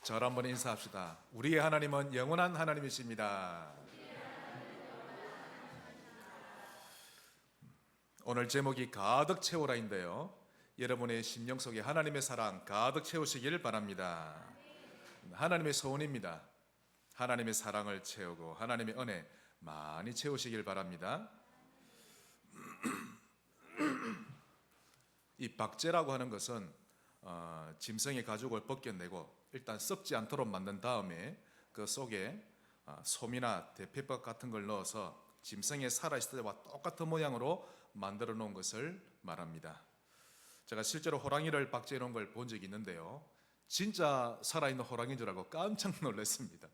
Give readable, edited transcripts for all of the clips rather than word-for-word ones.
저를 한번 인사합시다. 우리의 하나님은 영원한 하나님이십니다. 오늘 제목이 가득 채우라인데요, 여러분의 심령 속에 하나님의 사랑 가득 채우시길 바랍니다. 하나님의 소원입니다. 하나님의 사랑을 채우고 하나님의 은혜 많이 채우시길 바랍니다. 이 박제라고 하는 것은 짐승의 가죽을 벗겨내고 일단 썩지 않도록 만든 다음에 그 속에 솜이나 대패밥 같은 걸 넣어서 짐승이 살아있을 때와 똑같은 모양으로 만들어 놓은 것을 말합니다. 제가 실제로 호랑이를 박제해 놓은 걸 본 적이 있는데요, 진짜 살아있는 호랑이인 줄 알고 깜짝 놀랐습니다.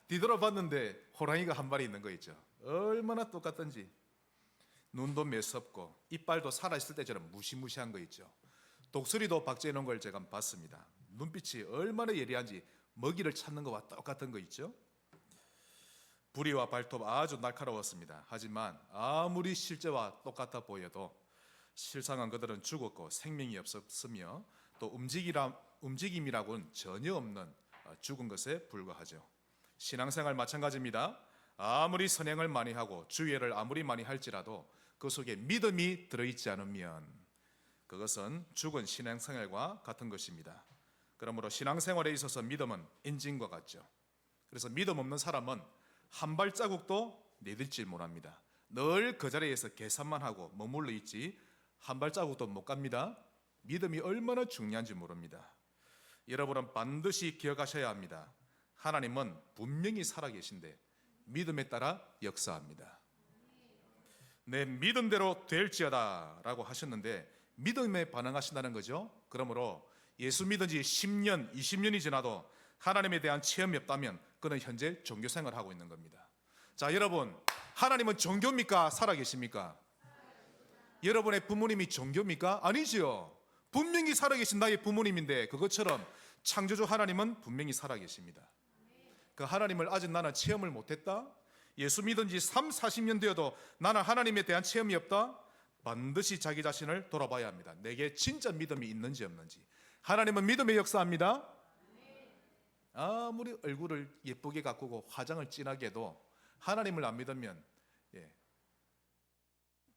뒤돌아봤는데 호랑이가 한 마리 있는 거 있죠. 얼마나 똑같던지. 눈도 매섭고 이빨도 살아있을 때처럼 무시무시한 거 있죠. 독수리도 박제해 놓은 걸 제가 봤습니다. 눈빛이 얼마나 예리한지 먹이를 찾는 것과 똑같은 거 있죠. 부리와 발톱 아주 날카로웠습니다. 하지만 아무리 실제와 똑같아 보여도 실상은 그들은 죽었고 생명이 없었으며 또 움직임이라고는 전혀 없는 죽은 것에 불과하죠. 신앙생활 마찬가지입니다. 아무리 선행을 많이 하고 주의를 아무리 많이 할지라도 그 속에 믿음이 들어있지 않으면 그것은 죽은 신앙생활과 같은 것입니다. 그러므로 신앙생활에 있어서 믿음은 엔진과 같죠. 그래서 믿음 없는 사람은 한 발자국도 내딛질 못합니다. 늘 그 자리에서 계산만 하고 머물러 있지 한 발자국도 못 갑니다. 믿음이 얼마나 중요한지 모릅니다. 여러분은 반드시 기억하셔야 합니다. 하나님은 분명히 살아계신데 믿음에 따라 역사합니다. 내 믿음대로 될지어다 라고 하셨는데 믿음에 반응하신다는 거죠. 그러므로 예수 믿은 지 10년, 20년이 지나도 하나님에 대한 체험이 없다면 그는 현재 종교생활을 하고 있는 겁니다. 자, 여러분, 하나님은 종교입니까? 살아계십니까? 여러분의 부모님이 종교입니까? 아니지요. 분명히 살아계신 나의 부모님인데 그것처럼 창조주 하나님은 분명히 살아계십니다. 그 하나님을 아직 나는 체험을 못했다? 예수 믿은 지 3, 40년 되어도 나는 하나님에 대한 체험이 없다? 반드시 자기 자신을 돌아봐야 합니다. 내게 진짜 믿음이 있는지 없는지. 하나님은 믿음의 역사합니다. 아무리 얼굴을 예쁘게 가꾸고 화장을 진하게 해도 하나님을 안 믿으면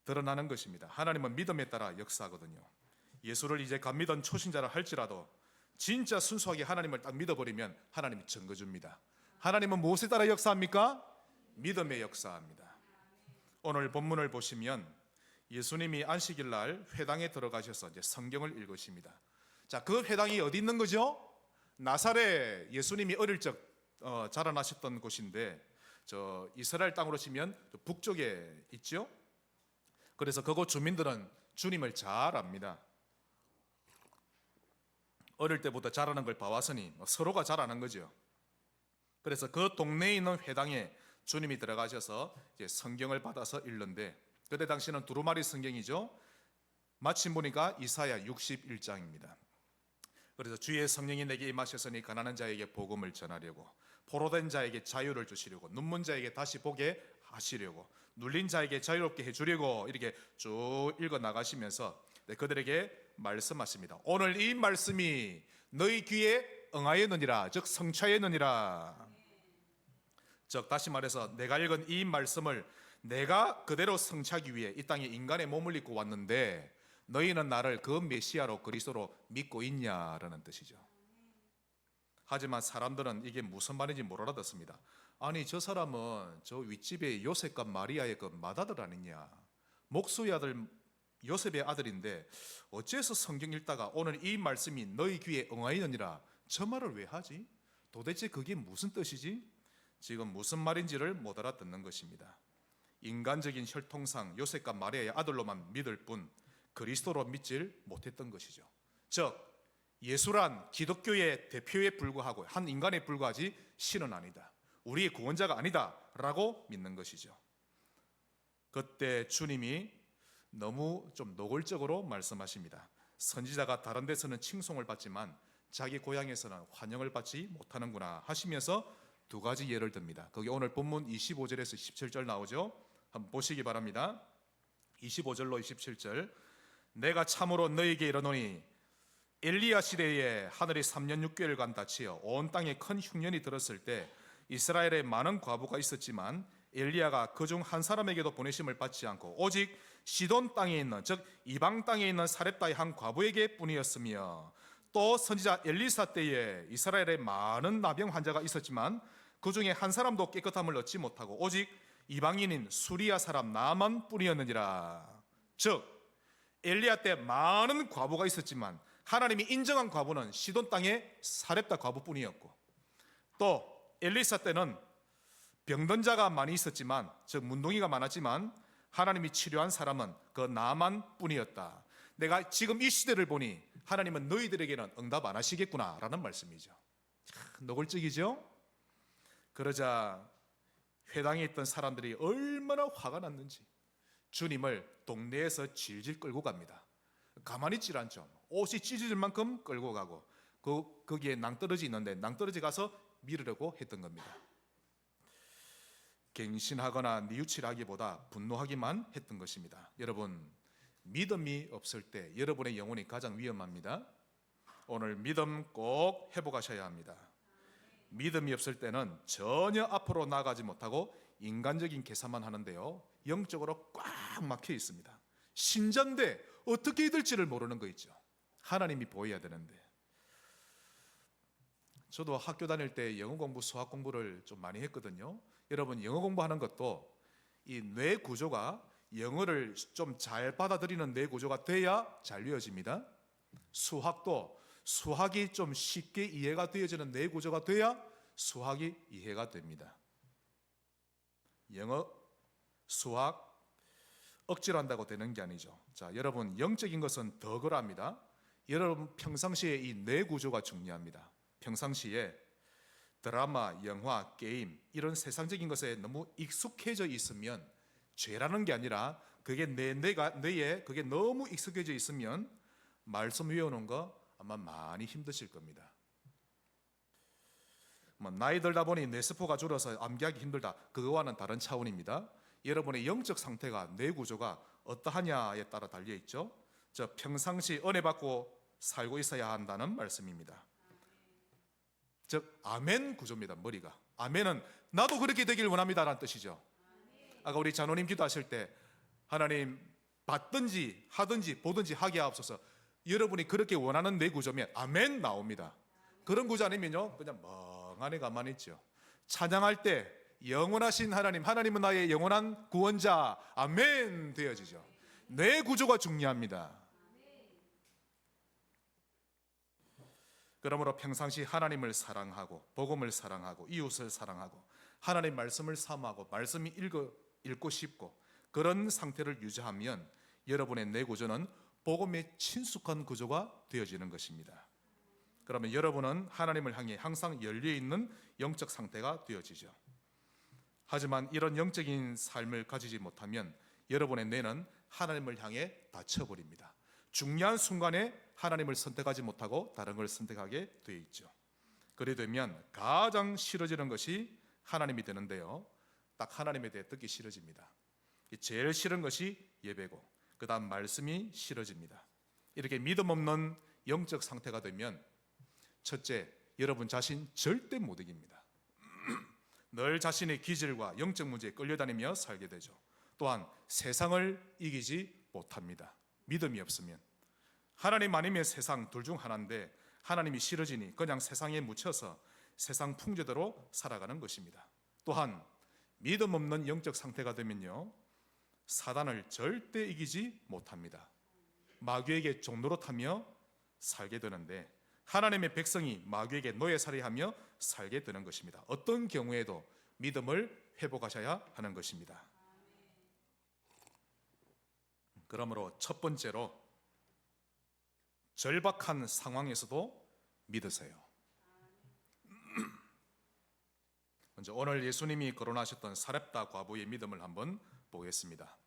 드러나는 것입니다. 하나님은 믿음에 따라 역사하거든요. 예수를 이제 갓 믿은 초신자라 할지라도 진짜 순수하게 하나님을 딱 믿어버리면 하나님이 증거 줍니다. 하나님은 무엇에 따라 역사합니까? 믿음에 역사합니다. 오늘 본문을 보시면 예수님이 안식일 날 회당에 들어가셔서 이제 성경을 읽으십니다. 자, 그 회당이 어디 있는 거죠? 나사렛, 예수님이 어릴 적 자라나셨던 곳인데 저 이스라엘 땅으로 치면 북쪽에 있죠. 그래서 그곳 주민들은 주님을 잘 압니다. 어릴 때부터 자라는 걸 봐왔으니 서로가 잘 아는 거죠. 그래서 그 동네에 있는 회당에 주님이 들어가셔서 이제 성경을 받아서 읽는데 그때 당시는 두루마리 성경이죠. 마침 보니까 이사야 61장입니다. 그래서 주의 성령이 내게 임하셨으니 가난한 자에게 복음을 전하려고, 포로된 자에게 자유를 주시려고, 눈먼 자에게 다시 보게 하시려고, 눌린 자에게 자유롭게 해주려고, 이렇게 쭉 읽어 나가시면서 그들에게 말씀하십니다. 오늘 이 말씀이 너희 귀에 응하였느니라, 즉 성취하였느니라. 즉 다시 말해서 내가 읽은 이 말씀을 내가 그대로 성취하기 위해 이 땅에 인간의 몸을 입고 왔는데 너희는 나를 그 메시아로 그리스도로 믿고 있냐라는 뜻이죠. 하지만 사람들은 이게 무슨 말인지 못 알아듣습니다. 아니, 저 사람은 저 윗집의 요셉과 마리아의 그 맏아들 아니냐, 목수의 아들 요셉의 아들인데 어째서 성경 읽다가 오늘 이 말씀이 너희 귀에 응하였느니라 저 말을 왜 하지? 도대체 그게 무슨 뜻이지? 지금 무슨 말인지를 못 알아듣는 것입니다. 인간적인 혈통상 요셉과 마리아의 아들로만 믿을 뿐 그리스도로 믿질 못했던 것이죠. 즉 예수란 기독교의 대표에 불과하고 한 인간에 불과하지 신은 아니다, 우리의 구원자가 아니다 라고 믿는 것이죠. 그때 주님이 너무 좀 노골적으로 말씀하십니다. 선지자가 다른 데서는 칭송을 받지만 자기 고향에서는 환영을 받지 못하는구나 하시면서 두 가지 예를 듭니다. 거기 오늘 본문 25절에서 17절 나오죠. 한번 보시기 바랍니다. 25절로 27절. 내가 참으로 너희에게 이르노니 엘리야 시대에 하늘이 3년 6개월간 닫히어 온 땅에 큰 흉년이 들었을 때 이스라엘에 많은 과부가 있었지만 엘리야가 그중 한 사람에게도 보내심을 받지 않고 오직 시돈 땅에 있는, 즉 이방 땅에 있는 사렙다의 한 과부에게 뿐이었으며, 또 선지자 엘리사 때에 이스라엘에 많은 나병 환자가 있었지만 그 중에 한 사람도 깨끗함을 얻지 못하고 오직 이방인인 수리아 사람 나만 뿐이었느니라. 즉 엘리야 때 많은 과부가 있었지만 하나님이 인정한 과부는 시돈 땅의 사렙다 과부뿐이었고, 또 엘리사 때는 병든 자가 많이 있었지만, 즉 문둥이가 많았지만 하나님이 치료한 사람은 그 나만 뿐이었다. 내가 지금 이 시대를 보니 하나님은 너희들에게는 응답 안 하시겠구나 라는 말씀이죠. 노골적이죠? 그러자 회당에 있던 사람들이 얼마나 화가 났는지 주님을 동네에서 질질 끌고 갑니다. 가만히 있질 않죠. 옷이 찢어질 만큼 끌고 가고 거기에 낭떠러지 있는데 낭떠러지 가서 밀으려고 했던 겁니다. 갱신하거나 뉘우치라기보다 분노하기만 했던 것입니다. 여러분, 믿음이 없을 때 여러분의 영혼이 가장 위험합니다. 오늘 믿음 꼭 회복하셔야 합니다. 믿음이 없을 때는 전혀 앞으로 나가지 못하고 인간적인 계산만 하는데요, 영적으로 꽉 막혀 있습니다. 신자인데 어떻게 될지를 모르는 거 있죠. 하나님이 보여야 되는데. 저도 학교 다닐 때 영어 공부, 수학 공부를 좀 많이 했거든요. 여러분, 영어 공부하는 것도 이 뇌 구조가 영어를 좀 잘 받아들이는 뇌 구조가 돼야 잘 이어집니다. 수학도 수학이 좀 쉽게 이해가 되어지는 뇌 구조가 돼야 수학이 이해가 됩니다. 영어, 수학 억지로 한다고 되는 게 아니죠. 자, 여러분, 영적인 것은 더 그럽니다. 여러분 평상시에 이 뇌 구조가 중요합니다. 평상시에 드라마, 영화, 게임 이런 세상적인 것에 너무 익숙해져 있으면, 죄라는 게 아니라 그게 뇌에 그게 너무 익숙해져 있으면 말씀 외우는 거 아마 많이 힘드실 겁니다. 나이 들다 보니 뇌세포가 줄어서 암기하기 힘들다, 그거와는 다른 차원입니다. 여러분의 영적 상태가, 뇌 구조가 어떠하냐에 따라 달려 있죠. 저 평상시 은혜 받고 살고 있어야 한다는 말씀입니다. 즉 아멘 구조입니다. 머리가 아멘은 나도 그렇게 되길 원합니다라는 뜻이죠. 아까 우리 장로님 기도하실 때 하나님 받든지 하든지 보든지 하게 하옵소서, 여러분이 그렇게 원하는 뇌 구조면 아멘 나옵니다. 그런 구조 아니면요 그냥 멍하니 가만히 있죠. 찬양할 때 영원하신 하나님, 하나님은 나의 영원한 구원자, 아멘 되어지죠. 뇌 구조가 중요합니다. 그러므로 평상시 하나님을 사랑하고 복음을 사랑하고 이웃을 사랑하고 하나님 말씀을 사모하고 말씀이 읽고 싶고 그런 상태를 유지하면 여러분의 뇌 구조는 복음에 친숙한 구조가 되어지는 것입니다. 그러면 여러분은 하나님을 향해 항상 열려있는 영적 상태가 되어지죠. 하지만 이런 영적인 삶을 가지지 못하면 여러분의 뇌는 하나님을 향해 닫혀버립니다. 중요한 순간에 하나님을 선택하지 못하고 다른 걸 선택하게 되어 있죠. 그래 되면 가장 싫어지는 것이 하나님이 되는데요, 딱 하나님에 대해 듣기 싫어집니다. 제일 싫은 것이 예배고 그 다음 말씀이 싫어집니다. 이렇게 믿음 없는 영적 상태가 되면 첫째, 여러분 자신 절대 못 이깁니다. 늘 자신의 기질과 영적 문제에 끌려다니며 살게 되죠. 또한 세상을 이기지 못합니다. 믿음이 없으면. 하나님 아니면 세상, 둘 중 하나인데 하나님이 싫어지니 그냥 세상에 묻혀서 세상 풍조대로 살아가는 것입니다. 또한 믿음 없는 영적 상태가 되면요, 사단을 절대 이기지 못합니다. 마귀에게 종노릇하며 살게 되는데 하나님의 백성이 마귀에게 노예살이하며 살게 되는 것입니다. 어떤 경우에도 믿음을 회복하셔야 하는 것입니다. 그러므로 첫 번째로 절박한 상황에서도 믿으세요. 먼저 오늘 예수님이 거론하셨던 사렙다 과부의 믿음을 한번 보겠습니다.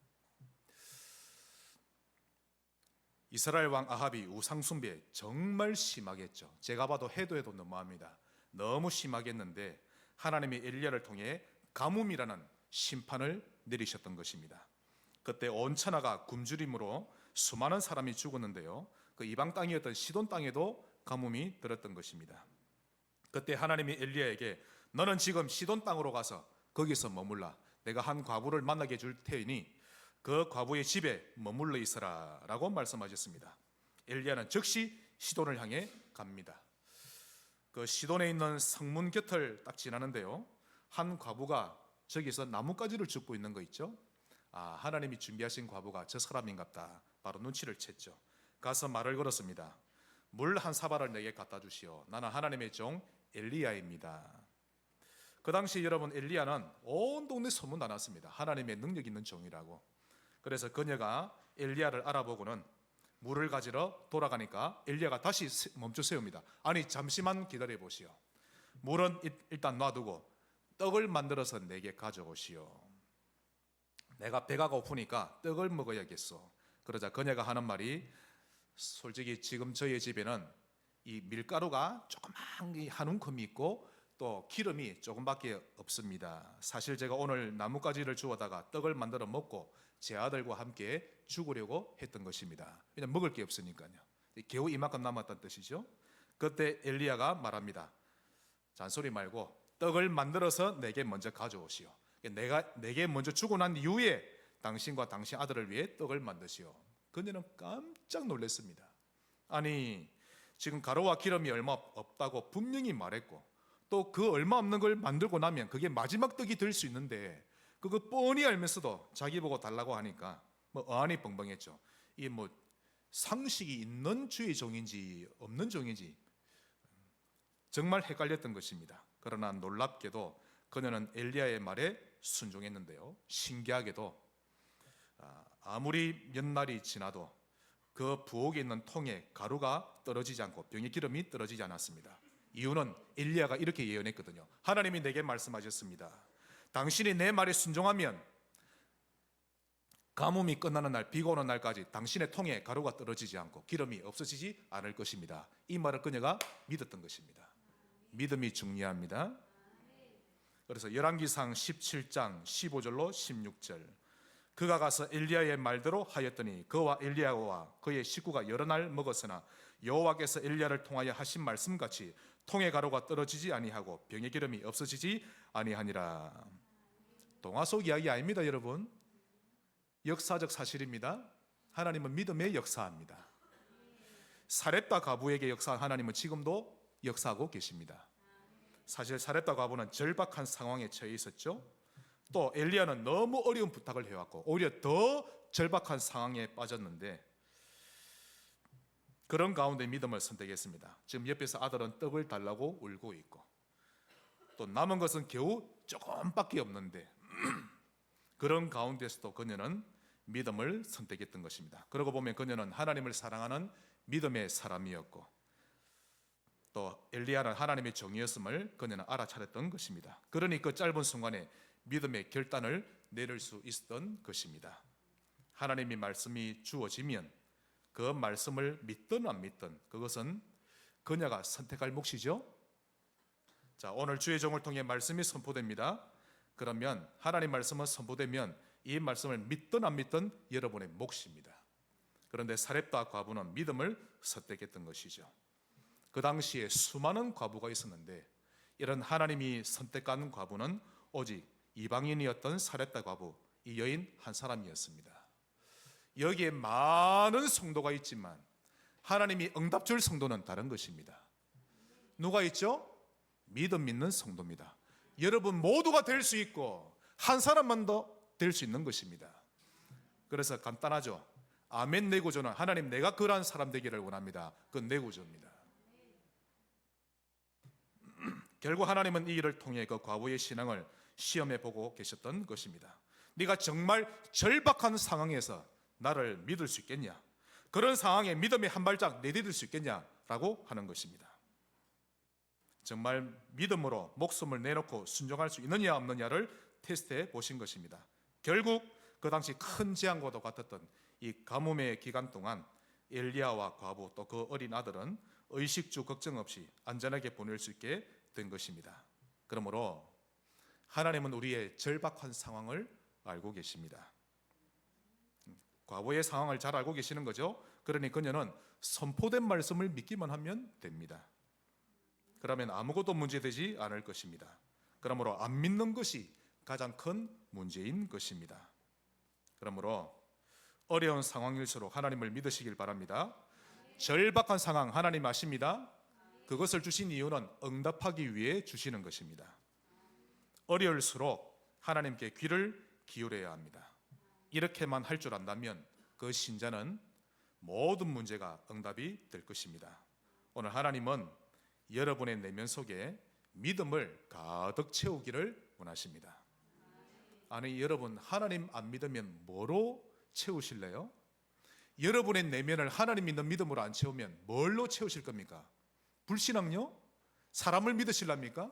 이스라엘 왕 아합이 우상 숭배 정말 심하게 했죠. 제가 봐도 해도 너무합니다. 너무 심하게 했는데 하나님이 엘리야를 통해 가뭄이라는 심판을 내리셨던 것입니다. 그때 온 천하가 굶주림으로 수많은 사람이 죽었는데요, 그 이방 땅이었던 시돈 땅에도 가뭄이 들었던 것입니다. 그때 하나님이 엘리야에게 너는 지금 시돈 땅으로 가서 거기서 머물라. 내가 한 과부를 만나게 줄 테니 그 과부의 집에 머물러 있어라 라고 말씀하셨습니다. 엘리야는 즉시 시돈을 향해 갑니다. 그 시돈에 있는 성문 곁을 딱 지나는데요, 한 과부가 저기서 나뭇가지를 줍고 있는 거 있죠. 하나님이 준비하신 과부가 저 사람인갑다. 바로 눈치를 챘죠. 가서 말을 걸었습니다. 물 한 사발을 내게 갖다 주시오. 나는 하나님의 종 엘리야입니다. 그 당시 여러분, 엘리야는 온 동네 소문 다 났습니다. 하나님의 능력 있는 종이라고. 그래서 그녀가 엘리야를 알아보고는 물을 가지러 돌아가니까 엘리야가 다시 멈춰 세웁니다. 아니, 잠시만 기다려 보시오. 물은 일단 놔두고 떡을 만들어서 내게 가져오시오. 내가 배가 고프니까 떡을 먹어야겠소. 그러자 그녀가 하는 말이, 솔직히 지금 저희 집에는 이 밀가루가 조그만 한 움큼이 있고 또 기름이 조금밖에 없습니다. 사실 제가 오늘 나뭇가지를 주워다가 떡을 만들어 먹고 제 아들과 함께 죽으려고 했던 것입니다. 그냥 먹을 게 없으니까요. 겨우 이만큼 남았다는 뜻이죠. 그때 엘리야가 말합니다. 잔소리 말고 떡을 만들어서 내게 먼저 가져오시오. 내게 먼저 주고 난 이후에 당신과 당신 아들을 위해 떡을 만드시오. 그녀는 깜짝 놀랐습니다. 아니, 지금 가루와 기름이 얼마 없다고 분명히 말했고 또 그 얼마 없는 걸 만들고 나면 그게 마지막 떡이 될 수 있는데 그거 뻔히 알면서도 자기 보고 달라고 하니까 어안이 벙벙했죠. 이게 상식이 있는 주의 종인지 없는 종인지 정말 헷갈렸던 것입니다. 그러나 놀랍게도 그녀는 엘리야의 말에 순종했는데요, 신기하게도 아무리 몇 날이 지나도 그 부엌에 있는 통에 가루가 떨어지지 않고 병의 기름이 떨어지지 않았습니다. 이유는 엘리야가 이렇게 예언했거든요. 하나님이 내게 말씀하셨습니다. 당신이 내 말에 순종하면 가뭄이 끝나는 날, 비가 오는 날까지 당신의 통에 가루가 떨어지지 않고 기름이 없어지지 않을 것입니다. 이 말을 그녀가 믿었던 것입니다. 믿음이 중요합니다. 그래서 열왕기상 17장 15절로 16절, 그가 가서 엘리야의 말대로 하였더니 그와 엘리야와 그의 식구가 여러 날 먹었으나 여호와께서 엘리야를 통하여 하신 말씀같이 통의 가루가 떨어지지 아니하고 병의 기름이 없어지지 아니하니라. 동화 속 이야기 아닙니다, 여러분. 역사적 사실입니다. 하나님은 믿음에 역사합니다. 사렙다 과부에게 역사한 하나님은 지금도 역사하고 계십니다. 사실 사렙다 과부는 절박한 상황에 처해 있었죠. 또 엘리야는 너무 어려운 부탁을 해왔고 오히려 더 절박한 상황에 빠졌는데 그런 가운데 믿음을 선택했습니다. 지금 옆에서 아들은 떡을 달라고 울고 있고 또 남은 것은 겨우 조금밖에 없는데 그런 가운데서도 그녀는 믿음을 선택했던 것입니다. 그러고 보면 그녀는 하나님을 사랑하는 믿음의 사람이었고 또 엘리야는 하나님의 종이었음을 그녀는 알아차렸던 것입니다. 그러니 그 짧은 순간에 믿음의 결단을 내릴 수 있었던 것입니다. 하나님의 말씀이 주어지면 그 말씀을 믿든 안 믿든 그것은 그녀가 선택할 몫이죠. 자, 오늘 주의 종을 통해 말씀이 선포됩니다. 그러면 하나님 말씀은 선포되면 이 말씀을 믿든 안 믿든 여러분의 몫입니다. 그런데 사렙다 과부는 믿음을 선택했던 것이죠. 그 당시에 수많은 과부가 있었는데 이런 하나님이 선택한 과부는 오직 이방인이었던 사렙다 과부, 이 여인 한 사람이었습니다. 여기에 많은 성도가 있지만 하나님이 응답 줄 성도는 다른 것입니다. 누가 있죠? 믿음 믿는 성도입니다. 여러분 모두가 될 수 있고 한 사람만 더 될 수 있는 것입니다. 그래서 간단하죠. 아멘 내 구조는 하나님 내가 그러한 사람 되기를 원합니다. 그건 내 구조입니다. 결국 하나님은 이 일을 통해 그 과부의 신앙을 시험해 보고 계셨던 것입니다. 네가 정말 절박한 상황에서 나를 믿을 수 있겠냐? 그런 상황에 믿음의 한 발짝 내디딜 수 있겠냐라고 하는 것입니다. 정말 믿음으로 목숨을 내놓고 순종할 수 있느냐 없느냐를 테스트해 보신 것입니다. 결국 그 당시 큰 재앙과도 같았던 이 가뭄의 기간 동안 엘리야와 과부 또 그 어린 아들은 의식주 걱정 없이 안전하게 보낼 수 있게 된 것입니다. 그러므로 하나님은 우리의 절박한 상황을 알고 계십니다. 과부의 상황을 잘 알고 계시는 거죠. 그러니 그녀는 선포된 말씀을 믿기만 하면 됩니다. 그러면 아무것도 문제되지 않을 것입니다. 그러므로 안 믿는 것이 가장 큰 문제인 것입니다. 그러므로 어려운 상황일수록 하나님을 믿으시길 바랍니다. 절박한 상황 하나님 아십니다. 그것을 주신 이유는 응답하기 위해 주시는 것입니다. 어려울수록 하나님께 귀를 기울여야 합니다. 이렇게만 할 줄 안다면 그 신자는 모든 문제가 응답이 될 것입니다. 오늘 하나님은 여러분의 내면 속에 믿음을 가득 채우기를 원하십니다. 아니, 여러분 하나님 안 믿으면 뭐로 채우실래요? 여러분의 내면을 하나님 믿는 믿음으로 안 채우면 뭘로 채우실 겁니까? 불신앙요? 사람을 믿으실랍니까?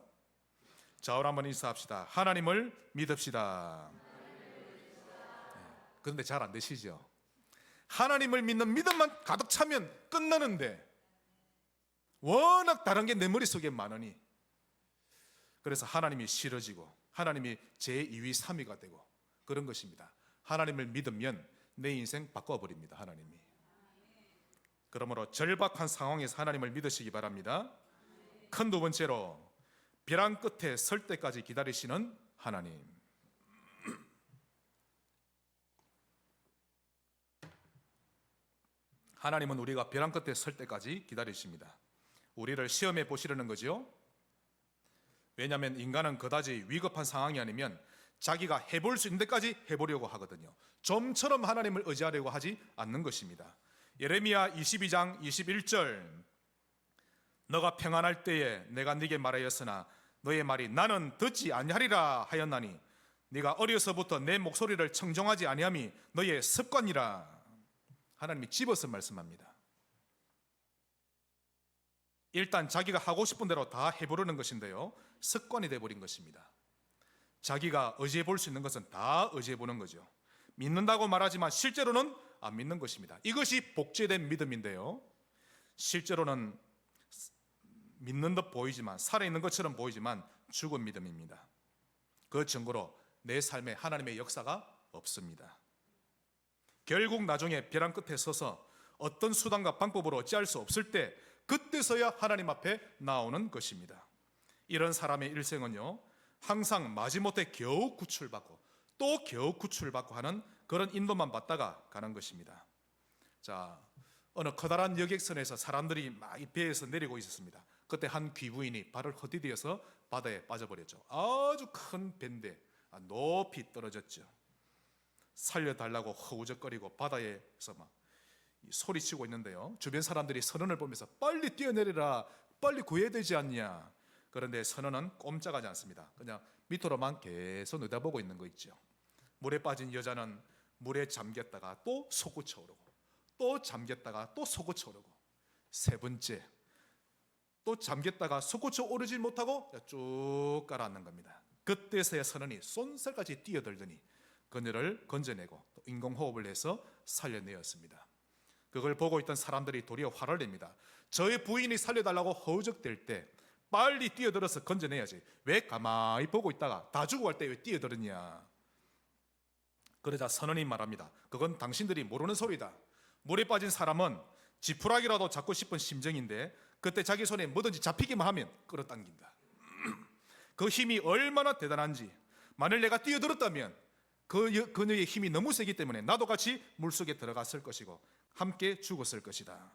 자, 오늘 한번 인사합시다. 하나님을 믿읍시다. 그런데 잘 안 되시죠? 하나님을 믿는 믿음만 가득 차면 끝나는데 워낙 다른 게 내 머릿속에 많으니 그래서 하나님이 싫어지고 하나님이 제2위 3위가 되고 그런 것입니다. 하나님을 믿으면 내 인생 바꿔버립니다. 하나님이. 그러므로 절박한 상황에서 하나님을 믿으시기 바랍니다. 큰 두 번째로 벼랑 끝에 설 때까지 기다리시는 하나님. 하나님은 우리가 벼랑 끝에 설 때까지 기다리십니다. 우리를 시험해 보시려는 거죠. 왜냐하면 인간은 그다지 위급한 상황이 아니면 자기가 해볼 수 있는 데까지 해보려고 하거든요. 좀처럼 하나님을 의지하려고 하지 않는 것입니다. 예레미야 22장 21절 너가 평안할 때에 내가 네게 말하였으나 너의 말이 나는 듣지 아니하리라 하였나니 네가 어려서부터 내 목소리를 청정하지 아니함이 너의 습관이라. 하나님이 집어서 말씀합니다. 일단 자기가 하고 싶은 대로 다 해보려는 것인데요, 습관이 되어버린 것입니다. 자기가 의지해 볼 수 있는 것은 다 의지해 보는 거죠. 믿는다고 말하지만 실제로는 안 믿는 것입니다. 이것이 복제된 믿음인데요, 실제로는 믿는 듯 보이지만, 살아있는 것처럼 보이지만 죽은 믿음입니다. 그 증거로 내 삶에 하나님의 역사가 없습니다. 결국 나중에 벼랑 끝에 서서 어떤 수단과 방법으로 어찌할 수 없을 때 그때서야 하나님 앞에 나오는 것입니다. 이런 사람의 일생은요, 항상 마지못해 겨우 구출받고 또 겨우 구출받고 하는 그런 인도만 받다가 가는 것입니다. 자, 어느 커다란 여객선에서 사람들이 막 배에서 내리고 있었습니다. 그때 한 귀부인이 발을 헛디뎌서 바다에 빠져버렸죠. 아주 큰 배인데 높이 떨어졌죠. 살려달라고 허우적거리고 바다에서 막 소리치고 있는데요, 주변 사람들이 선원을 보면서 빨리 뛰어내리라, 빨리 구해야 되지 않냐. 그런데 선원은 꼼짝하지 않습니다. 그냥 밑으로만 계속 내다보고 있는 거 있죠. 물에 빠진 여자는 물에 잠겼다가 또 솟구쳐 오르고 또 잠겼다가 또 솟구쳐 오르고 세 번째 또 잠겼다가 솟구쳐 오르지 못하고 쭉 가라앉는 겁니다. 그때서야 선원이 쏜살같이 뛰어들더니 그녀를 건져내고 또 인공호흡을 해서 살려내었습니다. 그걸 보고 있던 사람들이 도리어 화를 냅니다. 저의 부인이 살려달라고 허우적댈 때 빨리 뛰어들어서 건져내야지, 왜 가만히 보고 있다가 다 죽어갈 때 왜 뛰어들었냐. 그러자 선원이 말합니다. 그건 당신들이 모르는 소리다. 물에 빠진 사람은 지푸라기라도 잡고 싶은 심정인데 그때 자기 손에 뭐든지 잡히기만 하면 끌어당긴다. 그 힘이 얼마나 대단한지, 만일 내가 뛰어들었다면 그녀의 힘이 너무 세기 때문에 나도 같이 물속에 들어갔을 것이고 함께 죽었을 것이다.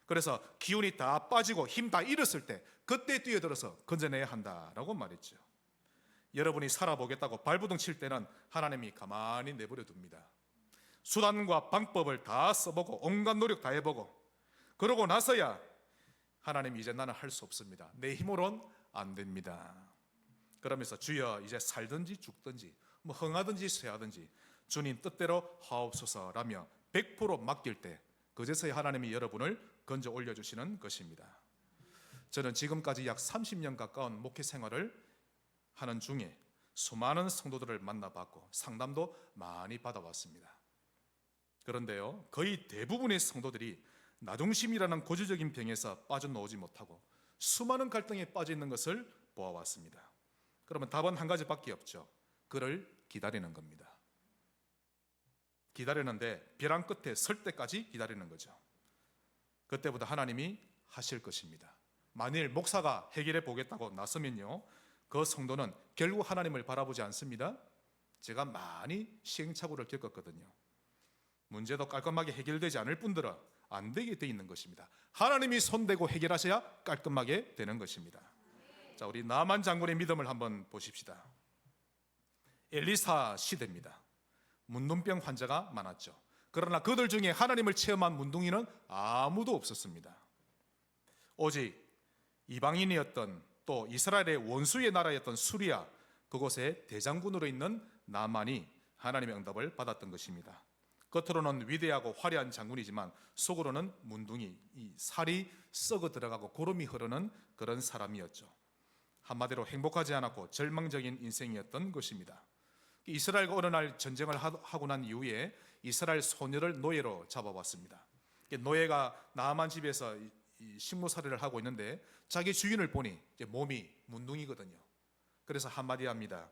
그래서 기운이 다 빠지고 힘 다 잃었을 때 그때 뛰어들어서 건져내야 한다라고 말했죠. 여러분이 살아보겠다고 발부둥 칠 때는 하나님이 가만히 내버려 둡니다. 수단과 방법을 다 써보고 온갖 노력 다 해보고 그러고 나서야 하나님, 이제 나는 할 수 없습니다, 내 힘으로는 안 됩니다. 그러면서 주여 이제 살든지 죽든지 뭐 흥하든지 쇠하든지 주님 뜻대로 하옵소서라며 100% 맡길 때 그제서야 하나님이 여러분을 건져 올려주시는 것입니다. 저는 지금까지 약 30년 가까운 목회 생활을 하는 중에 수많은 성도들을 만나봤고 상담도 많이 받아왔습니다. 그런데요, 거의 대부분의 성도들이 나중심이라는 고질적인 병에서 빠져나오지 못하고 수많은 갈등에 빠져 있는 것을 보아왔습니다. 그러면 답은 한 가지밖에 없죠. 그를 기다리는 겁니다. 기다리는데 벼랑 끝에 설 때까지 기다리는 거죠. 그때부터 하나님이 하실 것입니다. 만일 목사가 해결해 보겠다고 나서면요, 그 성도는 결국 하나님을 바라보지 않습니다. 제가 많이 시행착오를 겪었거든요. 문제도 깔끔하게 해결되지 않을 뿐더러 안 되게 돼 있는 것입니다. 하나님이 손대고 해결하셔야 깔끔하게 되는 것입니다. 자, 우리 나만 장군의 믿음을 한번 보십시다. 엘리사 시대입니다. 문둥병 환자가 많았죠. 그러나 그들 중에 하나님을 체험한 문둥이는 아무도 없었습니다. 오직 이방인이었던, 또 이스라엘의 원수의 나라였던 수리아, 그곳에 대장군으로 있는 나만이 하나님의 응답을 받았던 것입니다. 겉으로는 위대하고 화려한 장군이지만 속으로는 문둥이, 이 살이 썩어 들어가고 고름이 흐르는 그런 사람이었죠. 한마디로 행복하지 않았고 절망적인 인생이었던 것입니다. 이스라엘과 어느 날 전쟁을 하고 난 이후에 이스라엘 소녀를 노예로 잡아왔습니다. 노예가 나아만 집에서 식모살이를 하고 있는데 자기 주인을 보니 몸이 문둥이거든요. 그래서 한마디 합니다.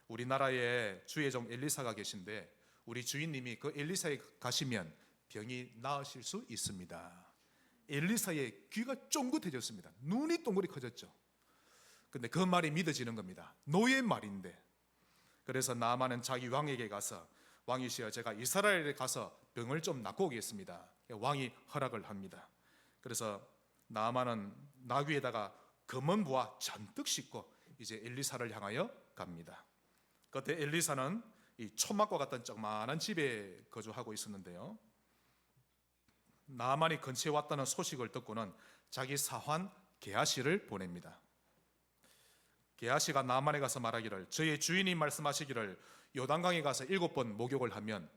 우리나라에 주의 종 엘리사가 계신데 우리 주인님이 그 엘리사에 가시면 병이 나으실 수 있습니다. 엘리사의 귀가 쫑긋해졌습니다. 눈이 동그랗게 커졌죠. 근데 그 말이 믿어지는 겁니다. 노예 말인데. 그래서 나아만은 자기 왕에게 가서, 왕이시여, 제가 이스라엘에 가서 병을 좀 낫고 오겠습니다. 왕이 허락을 합니다. 그래서 나아만은 나귀에다가 검은 부와 잔뜩 싣고 이제 엘리사를 향하여 갑니다. 그때 엘리사는 이 초막과 같은 조그마한 집에 거주하고 있었는데요, 나아만이 근처에 왔다는 소식을 듣고는 자기 사환 게하시를 보냅니다. 게하시가 나아만에 가서 말하기를, 저의 주인이 말씀하시기를 요단강에 가서 7번 목욕을 하면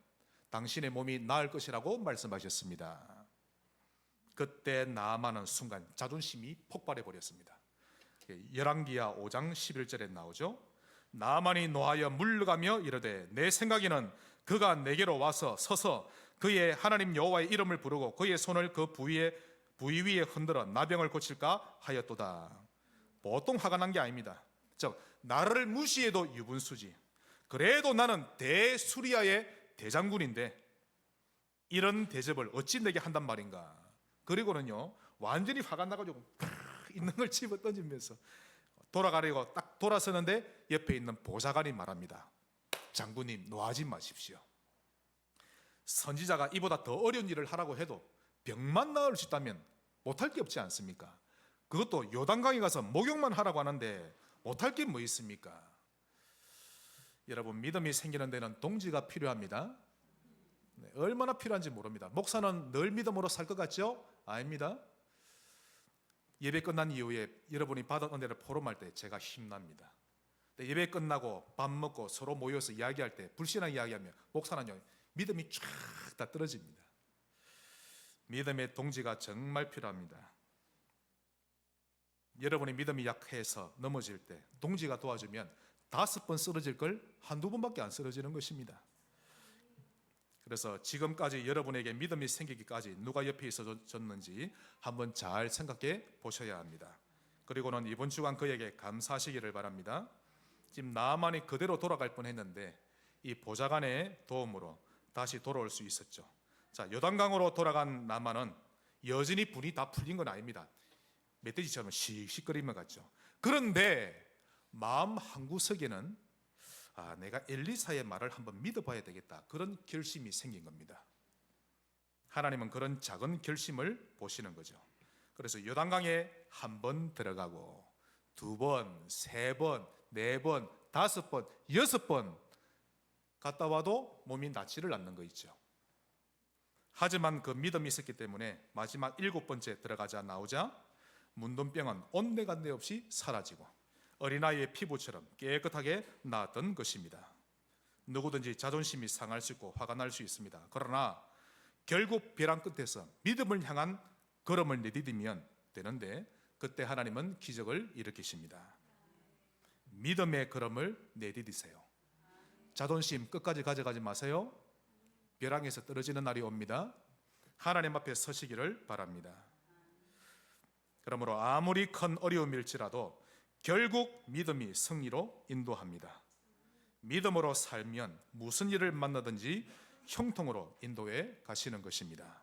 당신의 몸이 나을 것이라고 말씀하셨습니다. 그때 나아만은 순간 자존심이 폭발해 버렸습니다. 열왕기하 5장 11절에 나오죠. 나아만이 노하여 물러가며 이르되, 내 생각에는 그가 내게로 와서 서서 그의 하나님 여호와의 이름을 부르고 그의 손을 그 부위 위에 흔들어 나병을 고칠까 하였도다. 보통 화가 난 게 아닙니다. 즉 나를 무시해도 유분수지, 그래도 나는 대수리아의 대장군인데 이런 대접을 어찌 내게 한단 말인가. 그리고는요, 완전히 화가 나가지고 있는 걸 집어 던지면서 돌아가려고 딱 돌아서는데 옆에 있는 보좌관이 말합니다. 장군님, 노하지 마십시오. 선지자가 이보다 더 어려운 일을 하라고 해도 병만 나을 수 있다면 못할 게 없지 않습니까? 그것도 요단강에 가서 목욕만 하라고 하는데 못할 게 뭐 있습니까? 여러분, 믿음이 생기는 데는 동지가 필요합니다. 얼마나 필요한지 모릅니다. 목사는 늘 믿음으로 살 것 같죠? 아닙니다. 예배 끝난 이후에 여러분이 받은 은혜를 포럼할 때 제가 힘납니다. 예배 끝나고 밥 먹고 서로 모여서 이야기할 때 불신앙 이야기하면 목사는요, 믿음이 쫙 다 떨어집니다. 믿음의 동지가 정말 필요합니다. 여러분의 믿음이 약해서 넘어질 때 동지가 도와주면 5번 쓰러질 걸 한두 번밖에 안 쓰러지는 것입니다. 그래서 지금까지 여러분에게 믿음이 생기기까지 누가 옆에 있어줬는지 한번 잘 생각해 보셔야 합니다. 그리고는 이번 주간 그에게 감사하시기를 바랍니다. 지금 나아만이 그대로 돌아갈 뻔했는데 이 보좌관의 도움으로 다시 돌아올 수 있었죠. 자, 요단강으로 돌아간 나아만은 여전히 분이 다 풀린 건 아닙니다. 멧돼지처럼 씩씩거리며 갔죠. 그런데 마음 한구석에는 내가 엘리사의 말을 한번 믿어봐야 되겠다, 그런 결심이 생긴 겁니다. 하나님은 그런 작은 결심을 보시는 거죠. 그래서 요단강에 1번 들어가고 2번, 3번, 4번, 5번, 6번 갔다 와도 몸이 낫지를 않는 거 있죠. 하지만 그 믿음이 있었기 때문에 마지막 7번째 들어가자 나오자 문둥병은 온데간데 없이 사라지고 어린아이의 피부처럼 깨끗하게 나았던 것입니다. 누구든지 자존심이 상할 수 있고 화가 날 수 있습니다. 그러나 결국 벼랑 끝에서 믿음을 향한 걸음을 내디디면 되는데 그때 하나님은 기적을 일으키십니다. 믿음의 걸음을 내디디세요. 자존심 끝까지 가져가지 마세요. 벼랑에서 떨어지는 날이 옵니다. 하나님 앞에 서시기를 바랍니다. 그러므로 아무리 큰 어려움일지라도 결국 믿음이 승리로 인도합니다. 믿음으로 살면 무슨 일을 만나든지 형통으로 인도해 가시는 것입니다.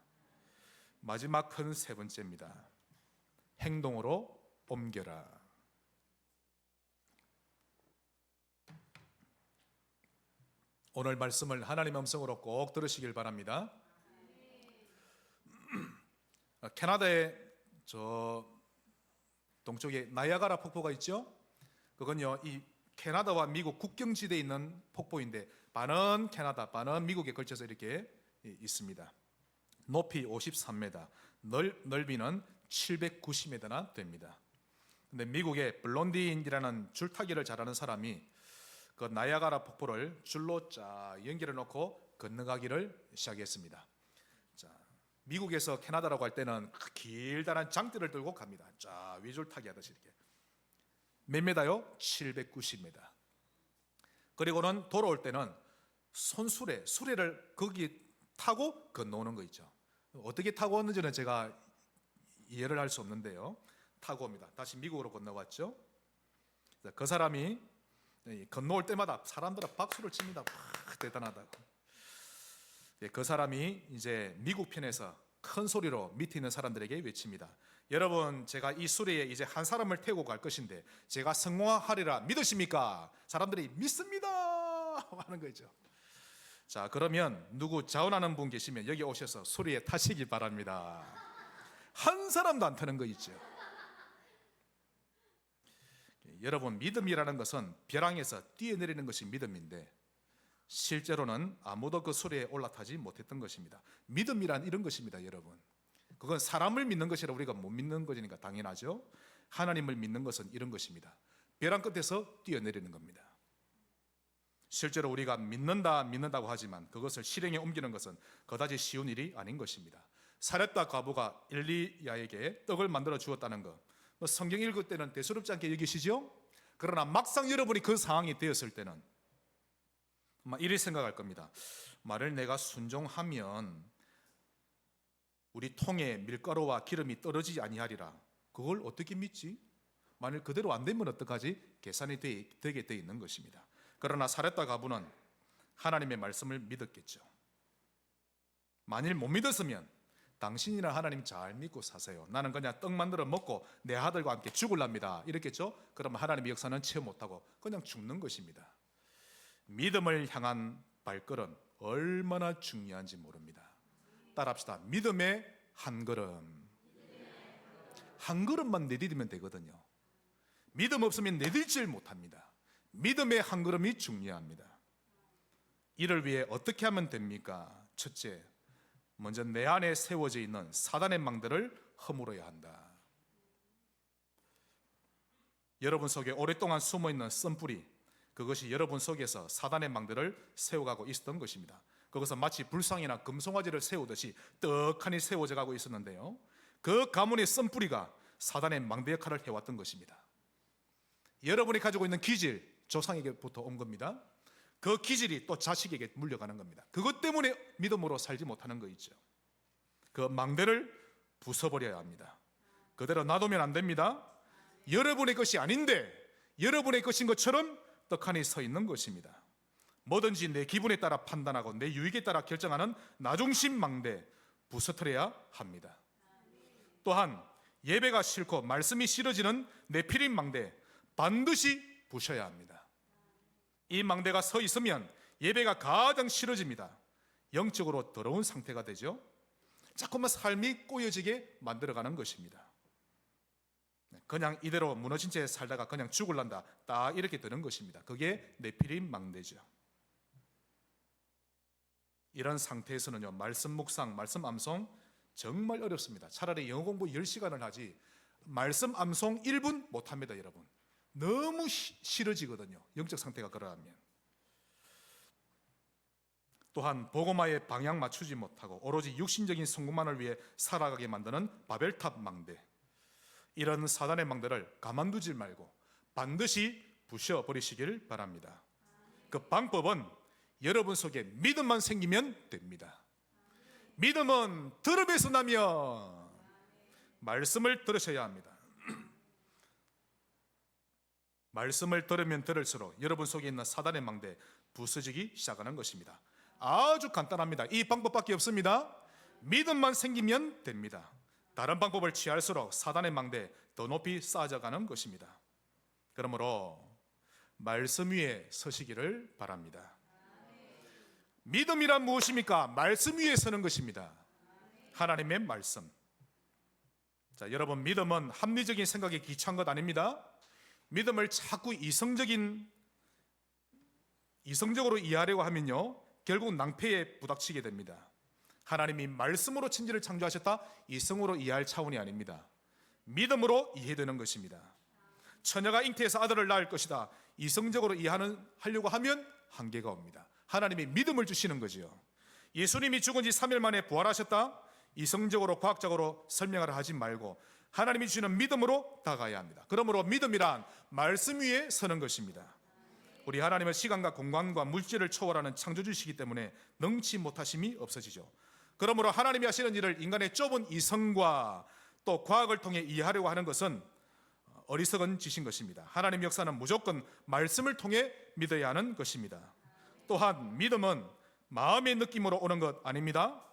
마지막 큰 세 번째입니다. 행동으로 옮겨라. 오늘 말씀을 하나님의 음성으로 꼭 들으시길 바랍니다. 캐나다의 저 동쪽에 나이아가라 폭포가 있죠. 그건요, 이 캐나다와 미국 국경지대에 있는 폭포인데 반은 캐나다, 반은 미국에 걸쳐서 이렇게 있습니다. 높이 53m, 넓이는 790m나 됩니다. 근데 미국의 블론딘이라는 줄타기를 잘하는 사람이 그 나이아가라 폭포를 줄로 쫙 연결해 놓고 건너가기를 시작했습니다. 자, 미국에서 캐나다라고 할 때는 길다란 장대를 들고 갑니다. 쫙 위줄타기 하듯이 이렇게. 몇 메다요? 790m. 그리고는 돌아올 때는 수레를 거기 타고 건너오는 거 있죠. 어떻게 타고 왔는지는 제가 이해를 할 수 없는데요. 타고 옵니다. 다시 미국으로 건너왔죠. 그 사람이 건너올 때마다 사람들은 박수를 칩니다. 대단하다고. 그 사람이 이제 미국 편에서 큰 소리로 밑에 있는 사람들에게 외칩니다. 여러분, 제가 이 수레에 이제 한 사람을 태우고 갈 것인데 제가 성공하리라 믿으십니까? 사람들이 믿습니다 하는 거죠. 자, 그러면 누구 자원하는 분 계시면 여기 오셔서 수레에 타시기 바랍니다. 한 사람도 안 타는 거 있죠. 여러분, 믿음이라는 것은 벼랑에서 뛰어내리는 것이 믿음인데 실제로는 아무도 그 수레에 올라타지 못했던 것입니다. 믿음이란 이런 것입니다, 여러분. 그건 사람을 믿는 것이라 우리가 못 믿는 것이니까 당연하죠. 하나님을 믿는 것은 이런 것입니다. 벼랑 끝에서 뛰어내리는 겁니다. 실제로 우리가 믿는다고 하지만 그것을 실행에 옮기는 것은 그다지 쉬운 일이 아닌 것입니다. 사렙다 과부가 엘리야에게 떡을 만들어 주었다는 것, 성경 읽을 때는 대수롭지 않게 여기시죠? 그러나 막상 여러분이 그 상황이 되었을 때는 아마 이렇게 생각할 겁니다. 만일 내가 순종하면 우리 통에 밀가루와 기름이 떨어지지 아니하리라. 그걸 어떻게 믿지? 만일 그대로 안 되면 어떡하지? 계산이 되게 돼 있는 것입니다. 그러나 사렙다 과부는 하나님의 말씀을 믿었겠죠. 만일 못 믿었으면 당신이나 하나님 잘 믿고 사세요. 나는 그냥 떡 만들어 먹고 내 아들과 함께 죽을랍니다. 이랬겠죠? 그러면 하나님의 역사는 체험 못하고 그냥 죽는 것입니다. 믿음을 향한 발걸음 얼마나 중요한지 모릅니다. 따라합시다. 믿음의 한 걸음. 한 걸음만 내디디면 되거든요. 믿음 없으면 내딜질 못합니다. 믿음의 한 걸음이 중요합니다. 이를 위해 어떻게 하면 됩니까? 첫째, 먼저 내 안에 세워져 있는 사단의 망대를 허물어야 한다. 여러분 속에 오랫동안 숨어있는 쓴뿌리, 그것이 여러분 속에서 사단의 망대를 세워가고 있었던 것입니다. 그것은 마치 불상이나 금송아지를 세우듯이 떡하니 세워져 가고 있었는데요, 그 가문의 쓴뿌리가 사단의 망대 역할을 해왔던 것입니다. 여러분이 가지고 있는 기질, 조상에게부터 온 겁니다. 그 기질이 또 자식에게 물려가는 겁니다. 그것 때문에 믿음으로 살지 못하는 거 있죠. 그 망대를 부숴버려야 합니다. 그대로 놔두면 안 됩니다. 여러분의 것이 아닌데 여러분의 것인 것처럼 떡하니 서 있는 것입니다. 뭐든지 내 기분에 따라 판단하고 내 유익에 따라 결정하는 나중심 망대 부서뜨려야 합니다. 또한 예배가 싫고 말씀이 싫어지는 내피림 망대 반드시 부셔야 합니다. 이 망대가 서 있으면 예배가 가장 싫어집니다. 영적으로 더러운 상태가 되죠. 자꾸만 삶이 꼬여지게 만들어가는 것입니다. 그냥 이대로 무너진 채 살다가 그냥 죽을란다, 딱 이렇게 되는 것입니다. 그게 네피림 망대죠. 이런 상태에서는요, 말씀 묵상, 말씀 암송 정말 어렵습니다. 차라리 영어 공부 10시간을 하지 말씀 암송 1분 못합니다. 여러분, 너무 싫어지거든요, 영적 상태가 그러하면. 또한 복음화의 방향 맞추지 못하고 오로지 육신적인 성공만을 위해 살아가게 만드는 바벨탑 망대, 이런 사단의 망대를 가만두지 말고 반드시 부셔버리시길 바랍니다. 그 방법은 여러분 속에 믿음만 생기면 됩니다. 믿음은 들음에서 나면 말씀을 들으셔야 합니다. 말씀을 들으면 들을수록 여러분 속에 있는 사단의 망대 부서지기 시작하는 것입니다. 아주 간단합니다. 이 방법밖에 없습니다. 믿음만 생기면 됩니다. 다른 방법을 취할수록 사단의 망대 더 높이 쌓아져가는 것입니다. 그러므로 말씀 위에 서시기를 바랍니다. 믿음이란 무엇입니까? 말씀 위에 서는 것입니다. 하나님의 말씀. 자, 여러분, 믿음은 합리적인 생각에 기초한 것 아닙니다. 믿음을 자꾸 이성적으로 이해하려고 하면요, 결국 낭패에 부닥치게 됩니다. 하나님이 말씀으로 천지를 창조하셨다, 이성으로 이해할 차원이 아닙니다. 믿음으로 이해되는 것입니다. 처녀가 잉태해서 아들을 낳을 것이다, 이성적으로 이해하려고 하면 한계가 옵니다. 하나님이 믿음을 주시는 거지요. 예수님이 죽은 지 3일 만에 부활하셨다, 이성적으로 과학적으로 설명을 하지 말고 하나님이 주시는 믿음으로 다가가야 합니다. 그러므로 믿음이란 말씀 위에 서는 것입니다. 우리 하나님은 시간과 공간과 물질을 초월하는 창조주시기 때문에 능치 못하심이 없어지죠. 그러므로 하나님이 하시는 일을 인간의 좁은 이성과 또 과학을 통해 이해하려고 하는 것은 어리석은 짓인 것입니다. 하나님의 역사는 무조건 말씀을 통해 믿어야 하는 것입니다. 또한 믿음은 마음의 느낌으로 오는 것 아닙니다.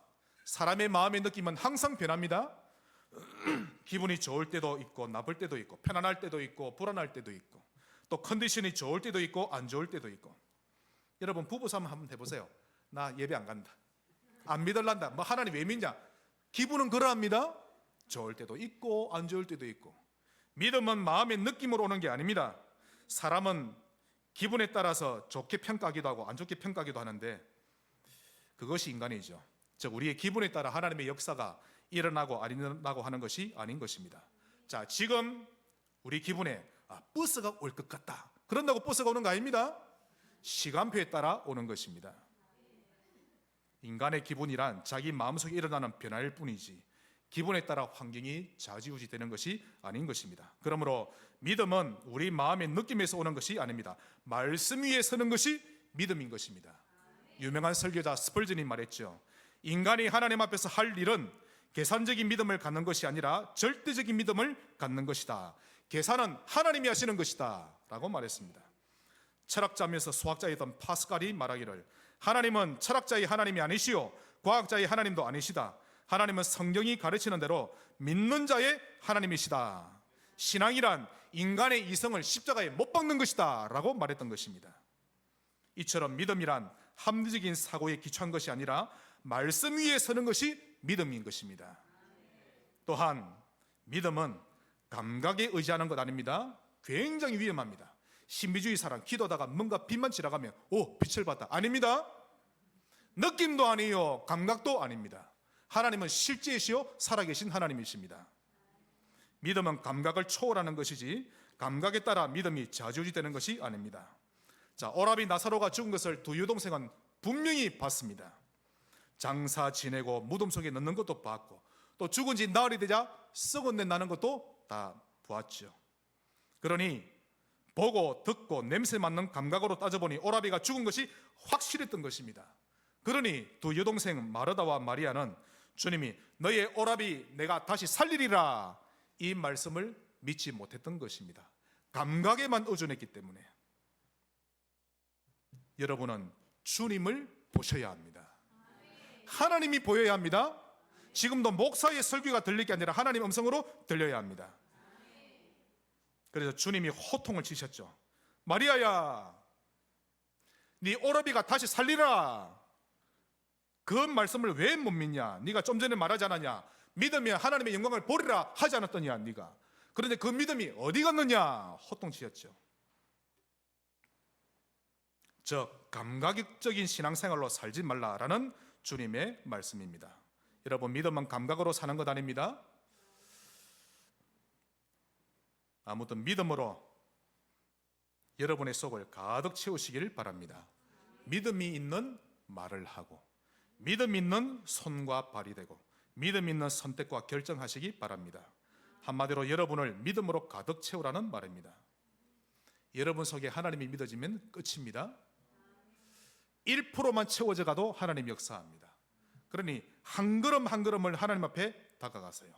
사람의 마음의 느낌은 항상 변합니다. 기분이 좋을 때도 있고 나쁠 때도 있고 편안할 때도 있고 불안할 때도 있고 또 컨디션이 좋을 때도 있고 안 좋을 때도 있고. 여러분, 부부싸움 한번 해보세요. 나 예배 안 간다, 안 믿을란다, 뭐 하나님 왜 믿냐? 기분은 그러합니다. 좋을 때도 있고 안 좋을 때도 있고. 믿음은 마음의 느낌으로 오는 게 아닙니다. 사람은 기분에 따라서 좋게 평가하기도 하고 안 좋게 평가하기도 하는데 그것이 인간이죠. 즉 우리의 기분에 따라 하나님의 역사가 일어나고 안 일어나고 하는 것이 아닌 것입니다. 자, 지금 우리 기분에 버스가 올 것 같다, 그런다고 버스가 오는 거 아닙니다. 시간표에 따라 오는 것입니다. 인간의 기분이란 자기 마음속에 일어나는 변화일 뿐이지 기분에 따라 환경이 좌지우지 되는 것이 아닌 것입니다. 그러므로 믿음은 우리 마음의 느낌에서 오는 것이 아닙니다. 말씀 위에 서는 것이 믿음인 것입니다. 유명한 설교자 스펄전이 말했죠. 인간이 하나님 앞에서 할 일은 계산적인 믿음을 갖는 것이 아니라 절대적인 믿음을 갖는 것이다. 계산은 하나님이 하시는 것이다 라고 말했습니다. 철학자면서 수학자이던 파스칼이 말하기를 하나님은 철학자의 하나님이 아니시오, 과학자의 하나님도 아니시다. 하나님은 성경이 가르치는 대로 믿는 자의 하나님이시다. 신앙이란 인간의 이성을 십자가에 못 박는 것이다 라고 말했던 것입니다. 이처럼 믿음이란 합리적인 사고에 기초한 것이 아니라 말씀 위에 서는 것이 믿음인 것입니다. 또한 믿음은 감각에 의지하는 것 아닙니다. 굉장히 위험합니다. 신비주의 사람 기도하다가 뭔가 빛만 지나가면 빛을 봤다, 아닙니다. 느낌도 아니요 감각도 아닙니다. 하나님은 실제이시요 살아계신 하나님이십니다. 믿음은 감각을 초월하는 것이지 감각에 따라 믿음이 좌지우지되는 것이 아닙니다. 자, 오라비 나사로가 죽은 것을 두 여동생은 분명히 봤습니다. 장사 지내고 무덤 속에 넣는 것도 봤고 또 죽은 지 나흘이 되자 썩은 내 나는 것도 다 보았죠. 그러니 보고 듣고 냄새 맡는 감각으로 따져보니 오라비가 죽은 것이 확실했던 것입니다. 그러니 두 여동생 마르다와 마리아는 주님이 너의 오라비 내가 다시 살리리라 이 말씀을 믿지 못했던 것입니다. 감각에만 의존했기 때문에. 여러분은 주님을 보셔야 합니다. 하나님이 보여야 합니다. 지금도 목사의 설교가 들릴 게 아니라 하나님 음성으로 들려야 합니다. 그래서 주님이 호통을 치셨죠. 마리아야, 네 오라비가 다시 살리라. 그 말씀을 왜 못 믿냐? 네가 좀 전에 말하지 않았냐? 믿으면 하나님의 영광을 보리라 하지 않았더냐 네가. 그런데 그 믿음이 어디 갔느냐? 호통치셨죠. 즉 감각적인 신앙생활로 살지 말라라는 주님의 말씀입니다. 여러분, 믿음은 감각으로 사는 것 아닙니다. 아무튼 믿음으로 여러분의 속을 가득 채우시길 바랍니다. 믿음이 있는 말을 하고 믿음 있는 손과 발이 되고 믿음 있는 선택과 결정하시기 바랍니다. 한마디로 여러분을 믿음으로 가득 채우라는 말입니다. 여러분 속에 하나님이 믿어지면 끝입니다. 1%만 채워져 가도 하나님 역사합니다. 그러니 한 걸음 한 걸음을 하나님 앞에 다가가세요.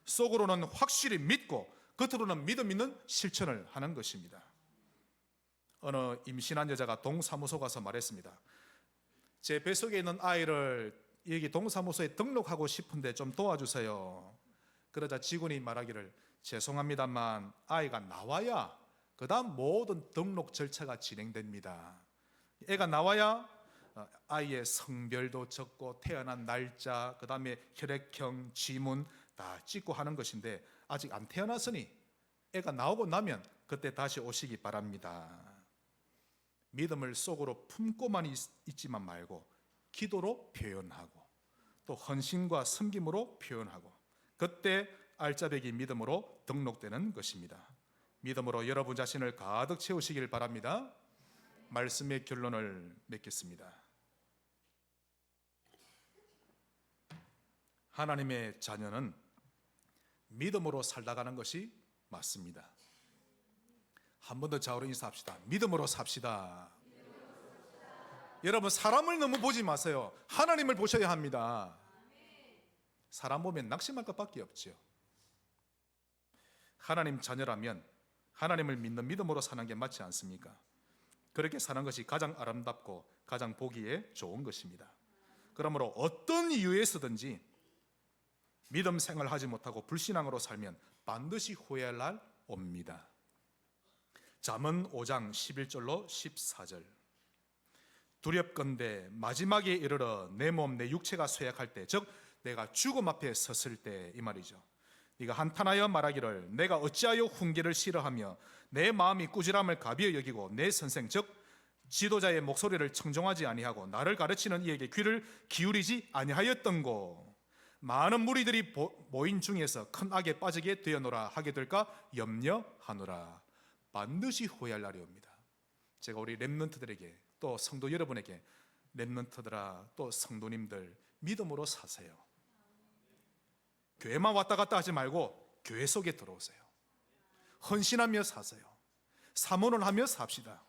속으로는 확실히 믿고 겉으로는 믿음 있는 실천을 하는 것입니다. 어느 임신한 여자가 동사무소 가서 말했습니다. 제 뱃속에 있는 아이를 여기 동사무소에 등록하고 싶은데 좀 도와주세요. 그러자 직원이 말하기를 죄송합니다만 아이가 나와야 그 다음 모든 등록 절차가 진행됩니다. 애가 나와야 아이의 성별도 적고 태어난 날짜, 그 다음에 혈액형, 지문 다 찍고 하는 것인데 아직 안 태어났으니 애가 나오고 나면 그때 다시 오시기 바랍니다. 믿음을 속으로 품고만 있지만 말고 기도로 표현하고 또 헌신과 섬김으로 표현하고 그때 알짜배기 믿음으로 등록되는 것입니다. 믿음으로 여러분 자신을 가득 채우시길 바랍니다. 말씀의 결론을 맺겠습니다. 하나님의 자녀는 믿음으로 살다가는 것이 맞습니다. 한 번 더 좌우로 인사합시다. 믿음으로 삽시다. 여러분, 사람을 너무 보지 마세요. 하나님을 보셔야 합니다. 사람 보면 낙심할 것밖에 없죠. 하나님 자녀라면 하나님을 믿는 믿음으로 사는 게 맞지 않습니까? 그렇게 사는 것이 가장 아름답고 가장 보기에 좋은 것입니다. 그러므로 어떤 이유에서든지 믿음 생활하지 못하고 불신앙으로 살면 반드시 후회할 날 옵니다. 잠언 5장 11절로 14절. 두렵건대 마지막에 이르러 내 몸 내 육체가 쇠약할 때, 즉 내가 죽음 앞에 섰을 때, 이 말이죠. 네가 한탄하여 말하기를 내가 어찌하여 훈계를 싫어하며 내 마음이 꾸지람을 가비어 여기고 내 선생 즉 지도자의 목소리를 청종하지 아니하고 나를 가르치는 이에게 귀를 기울이지 아니하였던고. 많은 무리들이 모인 중에서 큰 악에 빠지게 되어노라 하게 될까 염려하노라. 반드시 후회할 날이 옵니다. 제가 우리 렘넌트들에게 또 성도 여러분에게, 렘넌트들아 또 성도님들, 믿음으로 사세요. 교회만 왔다 갔다 하지 말고 교회 속에 들어오세요. 헌신하며 사세요. 사모를 하며 삽시다.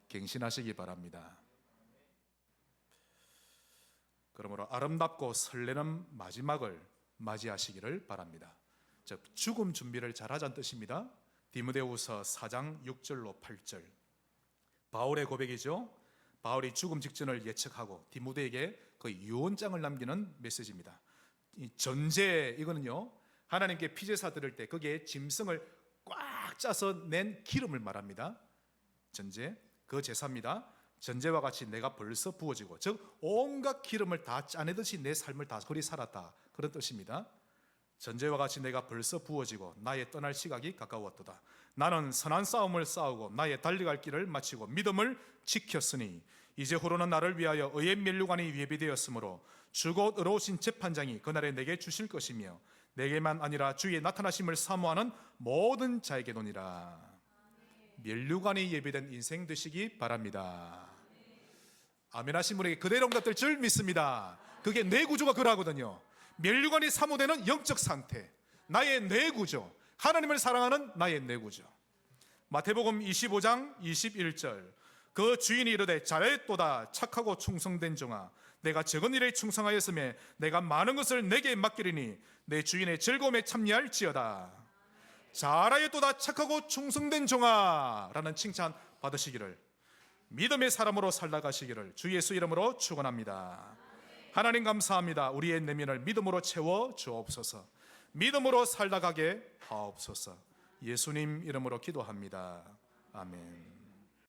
갱신하시기 바랍니다. 그러므로 아름답고 설레는 마지막을 맞이하시기를 바랍니다. 즉 죽음 준비를 잘하자는 뜻입니다. 디모데후서 4장 6절로 8절. 바울의 고백이죠. 바울이 죽음 직전을 예측하고 디모데에게 그 유언장을 남기는 메시지입니다. 이 전제, 이거는요 하나님께 피제사 드릴 때 거기에 짐승을 꽉 짜서 낸 기름을 말합니다. 전제, 그 제사입니다. 전제와 같이 내가 벌써 부어지고, 즉 온갖 기름을 다 짜내듯이 내 삶을 다 그리 살았다, 그런 뜻입니다. 전제와 같이 내가 벌써 부어지고 나의 떠날 시각이 가까웠도다. 나는 선한 싸움을 싸우고 나의 달려갈 길을 마치고 믿음을 지켰으니 이제후로는 나를 위하여 의의 면류관이 예비되었으므로 주곧 의로우신 재판장이 그날에 내게 주실 것이며 내게만 아니라 주의 나타나심을 사모하는 모든 자에게노니라. 면류관이 예비된 인생 되시기 바랍니다. 아멘 하신 분에게 그대로 응답될 줄 믿습니다. 그게 뇌 구조가 그러하거든요. 면류관이 사모되는 영적 상태, 나의 뇌 구조, 하나님을 사랑하는 나의 뇌 구조. 마태복음 25장 21절. 그 주인이 이르되 잘했도다 착하고 충성된 종아, 내가 적은 일에 충성하였으며 내가 많은 것을 내게 맡기리니 내 주인의 즐거움에 참여할지어다. 잘하였도다 착하고 충성된 종아 라는 칭찬 받으시기를, 믿음의 사람으로 살다 가시기를 주 예수 이름으로 축원합니다. 하나님 감사합니다. 우리의 내면을 믿음으로 채워 주옵소서. 믿음으로 살다 가게 하옵소서. 예수님 이름으로 기도합니다. 아멘.